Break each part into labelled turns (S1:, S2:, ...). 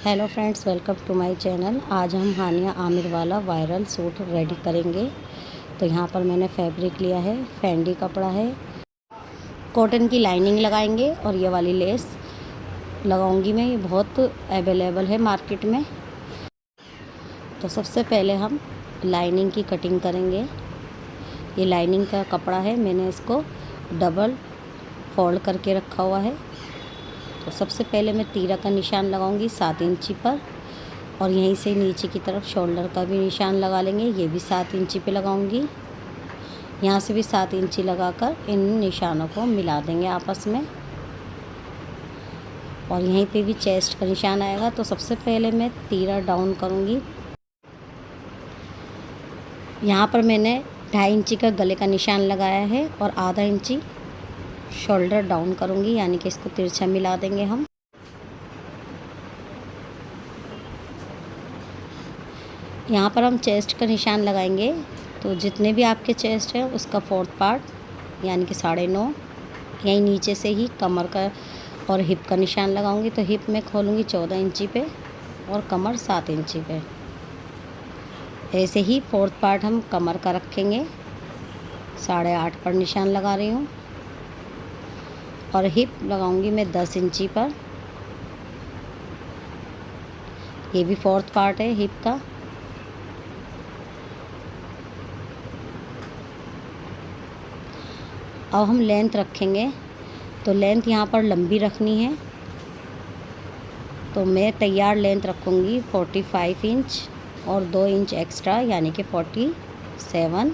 S1: Hello friends, welcome to my channel. आज हम हानिया आमिर वाला वायरल सूट रेडी करेंगे। तो यहाँ पर मैंने फैब्रिक लिया है, फेंडी कपड़ा है, कॉटन की लाइनिंग लगाएंगे और ये वाली लेस लगाऊंगी मैं। ये बहुत अवेलेबल है मार्केट में। तो सबसे पहले हम लाइनिंग की कटिंग करेंगे। ये लाइनिंग का कपड़ा है, मैंने इसको डबल फोल्ड करके रखा हुआ है। तो सबसे पहले मैं तीरा का निशान लगाऊंगी 7 इंची पर, और यहीं से नीचे की तरफ शोल्डर का भी निशान लगा लेंगे। ये भी 7 इंची पे लगाऊंगी। यहाँ से भी 7 इंची लगाकर इन निशानों को मिला देंगे आपस में। और यहीं पे भी चेस्ट का निशान आएगा। तो सबसे पहले मैं तीरा डाउन करूँगी। यहाँ पर मैंने 2.5 इंची का गले का निशान लगाया है और आधा इंची शोल्डर डाउन करूँगी, यानी कि इसको तिरछा मिला देंगे हम। यहाँ पर हम चेस्ट का निशान लगाएंगे। तो जितने भी आपके चेस्ट है उसका 4th पार्ट यानी कि 9.5 यहीं नीचे से ही कमर का और हिप का निशान लगाऊंगी। तो हिप में खोलूँगी 14 इंची पे और कमर 7 इंची पे। ऐसे ही 4th पार्ट हम कमर का रखेंगे। 8.5 पर निशान लगा रही हूँ और हिप लगाऊंगी मैं 10 इंची पर। ये भी 4th पार्ट है हिप का। अब हम लेंथ रखेंगे। तो लेंथ यहाँ पर लंबी रखनी है। तो मैं तैयार लेंथ रखूँगी 45 इंच और 2 इंच एक्स्ट्रा यानी कि 47।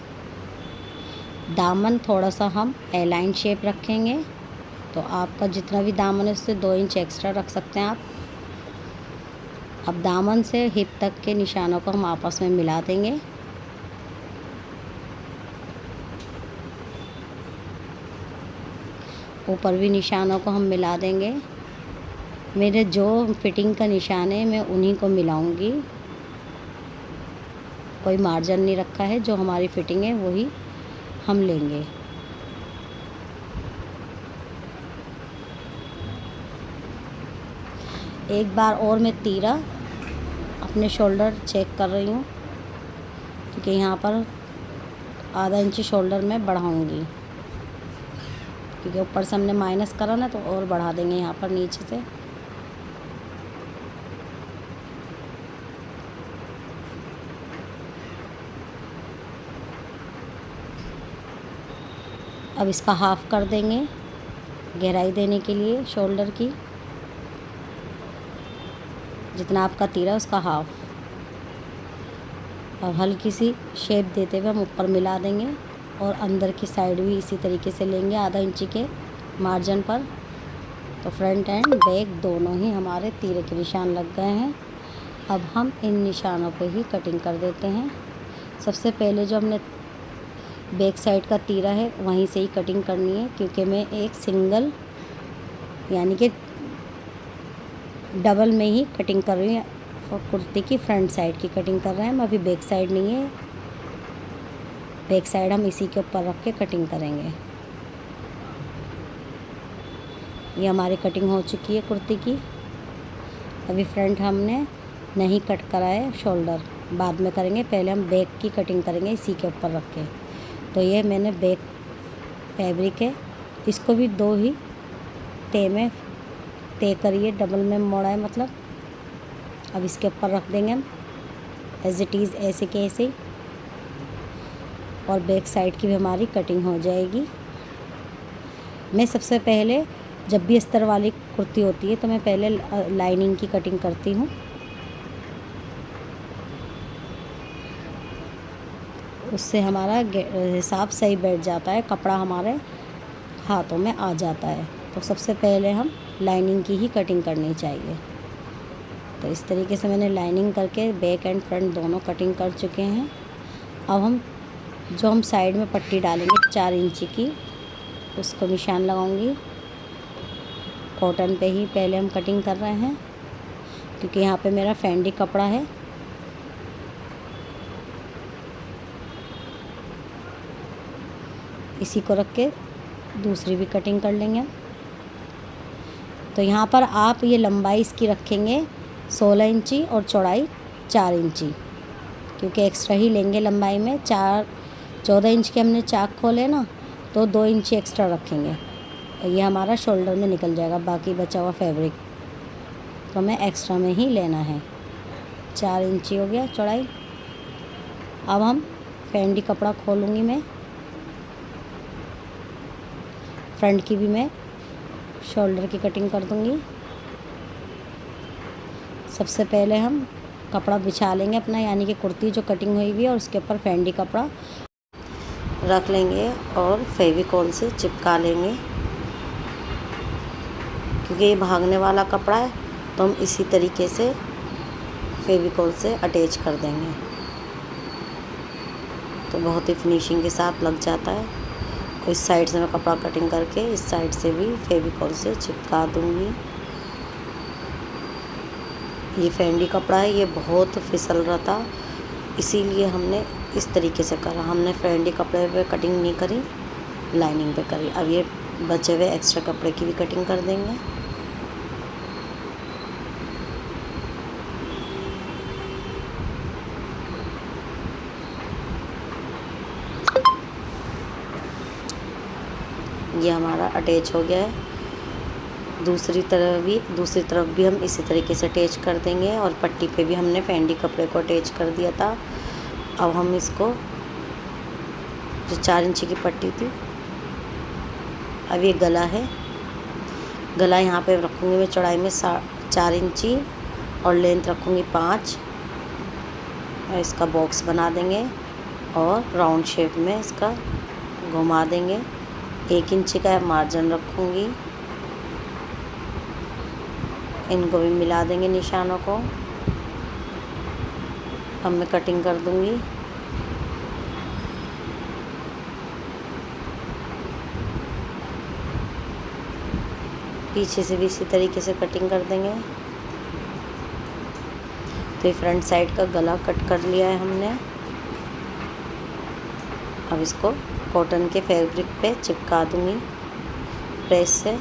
S1: दामन थोड़ा सा हम एलाइन शेप रखेंगे। तो आपका जितना भी दामन है उससे 2 इंच एक्स्ट्रा रख सकते हैं आप। अब दामन से हिप तक के निशानों को हम आपस में मिला देंगे। ऊपर भी निशानों को हम मिला देंगे। मेरे जो फिटिंग का निशान है मैं उन्हीं को मिलाऊंगी। कोई मार्जिन नहीं रखा है, जो हमारी फिटिंग है वही हम लेंगे। एक बार और मैं तीरा अपने शोल्डर चेक कर रही हूँ, क्योंकि यहाँ पर आधा इंची शोल्डर में बढ़ाऊँगी, क्योंकि ऊपर से हमने माइनस करा ना, तो और बढ़ा देंगे यहाँ पर नीचे से। अब इसका हाफ कर देंगे गहराई देने के लिए शोल्डर की। जितना आपका तीरा उसका हाफ। अब हल्की सी शेप देते हुए हम ऊपर मिला देंगे और अंदर की साइड भी इसी तरीके से लेंगे आधा इंची के मार्जिन पर। तो फ्रंट एंड बैक दोनों ही हमारे तीरे के निशान लग गए हैं। अब हम इन निशानों पे ही कटिंग कर देते हैं। सबसे पहले जो हमने बैक साइड का तीरा है वहीं से ही कटिंग करनी है, क्योंकि मैं एक सिंगल यानी कि डबल में ही कटिंग कर रही हूँ। और कुर्ती की फ्रंट साइड की कटिंग कर रहे हैं हम, अभी बैक साइड नहीं है। बैक साइड हम इसी के ऊपर रख के कटिंग करेंगे। ये हमारी कटिंग हो चुकी है कुर्ती की। अभी फ्रंट हमने नहीं कट करा है, शोल्डर बाद में करेंगे। पहले हम बैक की कटिंग करेंगे इसी के ऊपर रख के। तो ये मैंने बैक फैब्रिक है, इसको भी 2 ही तय करिए, डबल में मोड़ा है मतलब। अब इसके ऊपर रख देंगे हम एज इट इज़, ऐसे के ऐसे ही। और बैक साइड की भी हमारी कटिंग हो जाएगी। मैं सबसे पहले जब भी अस्तर वाली कुर्ती होती है तो मैं पहले लाइनिंग की कटिंग करती हूँ। उससे हमारा हिसाब सही बैठ जाता है, कपड़ा हमारे हाथों में आ जाता है। तो सबसे पहले हम लाइनिंग की ही कटिंग करनी चाहिए। तो इस तरीके से मैंने लाइनिंग करके बैक एंड फ्रंट दोनों कटिंग कर चुके हैं। अब हम जो हम साइड में पट्टी डालेंगे 4 इंची की, उसको निशान लगाऊंगी। कॉटन पे ही पहले हम कटिंग कर रहे हैं, क्योंकि यहाँ पे मेरा फेंडी कपड़ा है। इसी को रख के दूसरी भी कटिंग कर लेंगे। तो यहाँ पर आप ये लंबाई इसकी रखेंगे 16 इंची और चौड़ाई 4 इंची, क्योंकि एक्स्ट्रा ही लेंगे लंबाई में। 14 इंच के हमने चाक खोले ना, तो 2 इंची एक्स्ट्रा रखेंगे। ये हमारा शोल्डर में निकल जाएगा बाकी बचा हुआ फैब्रिक, तो हमें एक्स्ट्रा में ही लेना है। 4 इंची हो गया चौड़ाई। अब हम फेंडी कपड़ा खोलूँगी मैं, फ्रंट की भी मैं शोल्डर की कटिंग कर दूँगी। सबसे पहले हम कपड़ा बिछा लेंगे अपना, यानी कि कुर्ती जो कटिंग हुई हुई है, और उसके ऊपर फेंडी कपड़ा रख लेंगे और फेविकॉल से चिपका लेंगे। क्योंकि ये भागने वाला कपड़ा है, तो हम इसी तरीके से फेविकॉल से अटैच कर देंगे, तो बहुत ही फिनिशिंग के साथ लग जाता है। इस साइड से मैं कपड़ा कटिंग करके इस साइड से भी फेविकॉल से चिपका दूंगी। ये फेंडी कपड़ा है, ये बहुत फिसल रहा था, इसीलिए हमने इस तरीके से करा। हमने फेंडी कपड़े पे कटिंग नहीं करी, लाइनिंग पे करी। अब ये बचे हुए एक्स्ट्रा कपड़े की भी कटिंग कर देंगे। ये हमारा अटैच हो गया है। दूसरी तरफ भी हम इसी तरीके से अटैच कर देंगे, और पट्टी पे भी हमने फेंडी कपड़े को अटैच कर दिया था। अब हम इसको, जो 4 इंची की पट्टी थी, अब ये गला है, गला यहाँ पे रखूँगी मैं चौड़ाई में 4 इंची और लेंथ रखूँगी 5। और इसका बॉक्स बना देंगे और राउंड शेप में इसका घुमा देंगे। 1 इंची का मार्जिन रखूँगी, इनको भी मिला देंगे निशानों को। अब मैं कटिंग कर दूँगी। पीछे से भी इसी तरीके से कटिंग कर देंगे। तो ये फ्रंट साइड का गला कट कर लिया है हमने। अब इसको कॉटन के फैब्रिक पे चिपका दूँगी प्रेस से।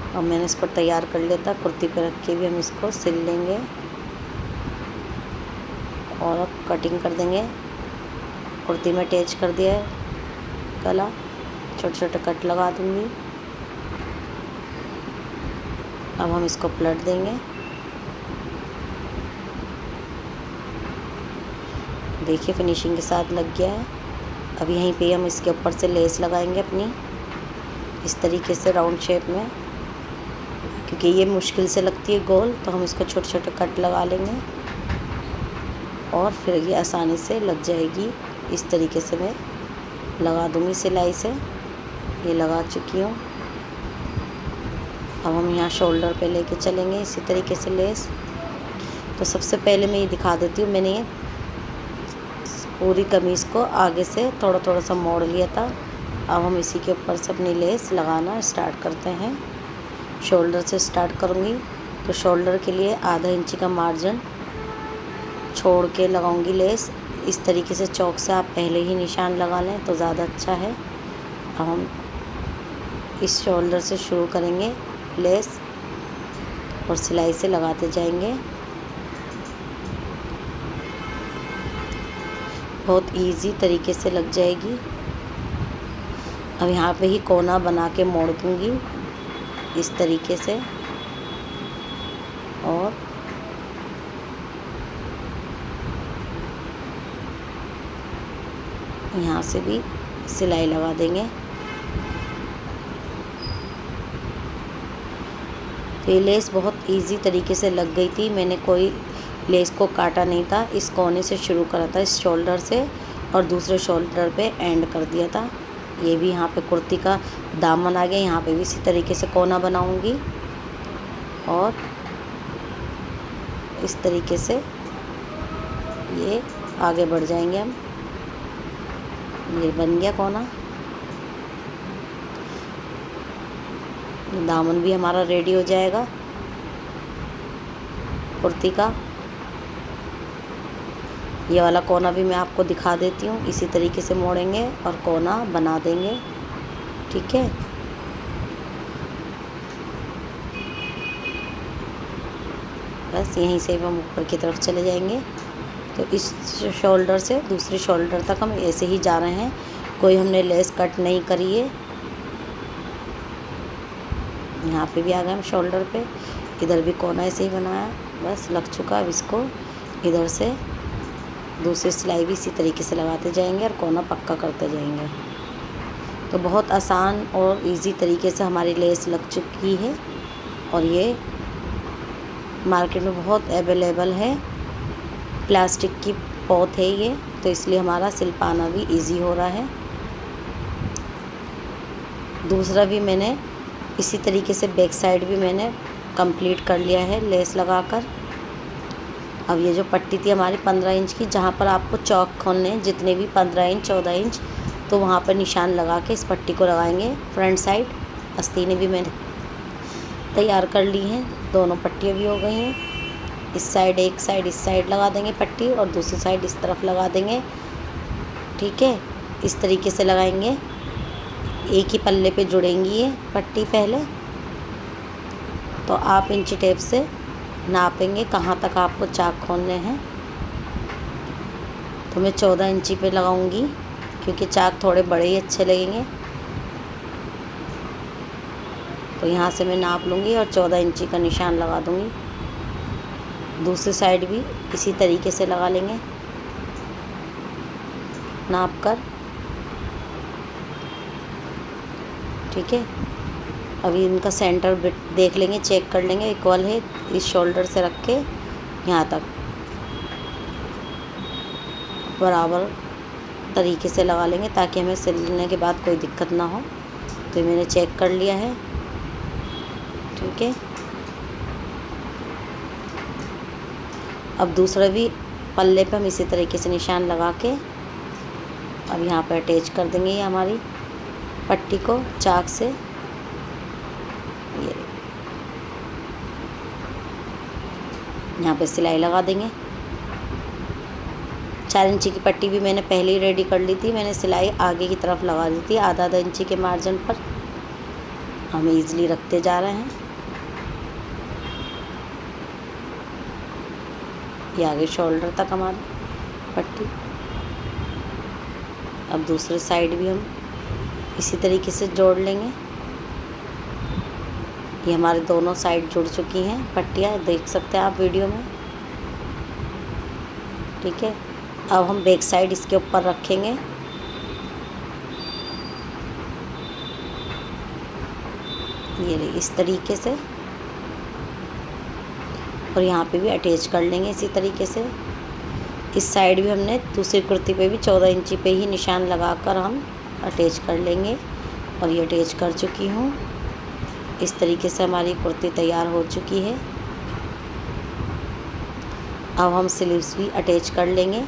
S1: और मैंने इसको तैयार कर लिया था, कुर्ती पे रख के भी हम इसको सिल लेंगे और अब कटिंग कर देंगे। कुर्ती में अटैच कर दिया है गला, छोटे छोटे कट लगा दूँगी। अब हम इसको पलट देंगे। देखिए फिनिशिंग के साथ लग गया है। अब यहीं पे हम इसके ऊपर से लेस लगाएंगे अपनी, इस तरीके से राउंड शेप में। क्योंकि ये मुश्किल से लगती है गोल, तो हम इसको छोटे छोटे कट लगा लेंगे और फिर ये आसानी से लग जाएगी। इस तरीके से मैं लगा दूँगी सिलाई से। ये लगा चुकी हूँ। अब हम यहाँ शोल्डर पे लेके चलेंगे इसी तरीके से लेस। तो सबसे पहले मैं ये दिखा देती हूँ, मैंने ये पूरी कमीज़ को आगे से थोड़ा थोड़ा सा मोड़ लिया था। अब हम इसी के ऊपर से अपनी लेस लगाना स्टार्ट करते हैं। शोल्डर से स्टार्ट करूँगी, तो शोल्डर के लिए आधा इंची का मार्जिन छोड़ के लगाऊंगी लेस। इस तरीके से चौक से आप पहले ही निशान लगा लें तो ज़्यादा अच्छा है। अब हम इस शोल्डर से शुरू करेंगे लेस और सिलाई से लगाते जाएंगे। बहुत इजी तरीके से लग जाएगी। अब यहाँ पे ही कोना बना के मोड़ दूँगी इस तरीके से, और यहाँ से भी सिलाई लगा देंगे। तो ये लेस बहुत इजी तरीके से लग गई थी। मैंने कोई लेस को काटा नहीं था, इस कोने से शुरू करा था, इस शोल्डर से, और दूसरे शोल्डर पे एंड कर दिया था। ये भी यहाँ पे कुर्ती का दामन आ गया। यहाँ पे भी इसी तरीके से कोना बनाऊंगी और इस तरीके से ये आगे बढ़ जाएंगे हम। ये बन गया कोना। दामन भी हमारा रेडी हो जाएगा कुर्ती का। ये वाला कोना भी मैं आपको दिखा देती हूँ। इसी तरीके से मोड़ेंगे और कोना बना देंगे, ठीक है। बस यहीं से हम ऊपर की तरफ चले जाएंगे। तो इस शोल्डर से दूसरी शोल्डर तक हम ऐसे ही जा रहे हैं, कोई हमने लेस कट नहीं करी है। यहाँ पे भी आ गए हम शोल्डर पे, इधर भी कोना ऐसे ही बनाया, बस लग चुका। अब इसको इधर से दूसरी सिलाई भी इसी तरीके से लगाते जाएंगे और कोना पक्का करते जाएंगे। तो बहुत आसान और इजी तरीके से हमारी लेस लग चुकी है और ये मार्केट में बहुत अवेलेबल है। प्लास्टिक की पॉट है ये, तो इसलिए हमारा सिल पाना भी इजी हो रहा है। दूसरा भी मैंने इसी तरीके से बैक साइड भी मैंने कंप्लीट कर लिया है लेस लगाकर। अब ये जो पट्टी थी हमारी 15 इंच की, जहाँ पर आपको चौक खोलने हैं जितने भी 15 इंच 14 इंच, तो वहाँ पर निशान लगा के इस पट्टी को लगाएंगे। फ्रंट साइड आस्तीनें भी मैंने तैयार कर ली हैं, दोनों पट्टियाँ भी हो गई हैं। इस साइड एक साइड इस साइड लगा देंगे पट्टी और दूसरी साइड इस तरफ लगा देंगे। ठीक है, इस तरीके से लगाएंगे। एक ही पल्ले पे जुड़ेंगी ये पट्टी पहले। तो आप इंची टेप से नापेंगे कहाँ तक आपको चाक खोलने हैं। तो मैं 14 इंची पे लगाऊंगी क्योंकि चाक थोड़े बड़े ही अच्छे लगेंगे। तो यहाँ से मैं नाप लूँगी और 14 इंची का निशान लगा दूँगी। दूसरी साइड भी इसी तरीके से लगा लेंगे नाप कर। ठीक है, अभी इनका सेंटर बिट देख लेंगे, चेक कर लेंगे इक्वल है। इस शोल्डर से रख के यहाँ तक बराबर तरीके से लगा लेंगे ताकि हमें सिलने के बाद कोई दिक्कत ना हो। तो मैंने चेक कर लिया है। ठीक है, अब दूसरा भी पल्ले पे हम इसी तरीके से निशान लगा के अब यहाँ पर अटैच कर देंगे ये हमारी पट्टी को चाक से। ये यहाँ पे सिलाई लगा देंगे। 4 इंची की पट्टी भी मैंने पहले ही रेडी कर ली थी, मैंने सिलाई आगे की तरफ लगा दी थी आधा आधा इंची के मार्जिन पर। हम इजीली रखते जा रहे हैं। ये आगे शोल्डर तक हमारी पट्टी। अब दूसरे साइड भी हम इसी तरीके से जोड़ लेंगे। ये हमारे दोनों साइड जुड़ चुकी हैं पट्टियाँ, देख सकते हैं आप वीडियो में। ठीक है, अब हम बैक साइड इसके ऊपर रखेंगे। ये इस तरीके से और यहाँ पे भी अटैच कर लेंगे इसी तरीके से। इस साइड भी हमने दूसरी कुर्ती पे भी 14 इंची पे ही निशान लगाकर हम अटैच कर लेंगे और ये अटैच कर चुकी हूँ। इस तरीके से हमारी कुर्ती तैयार हो चुकी है। अब हम स्लीव्स भी अटैच कर लेंगे।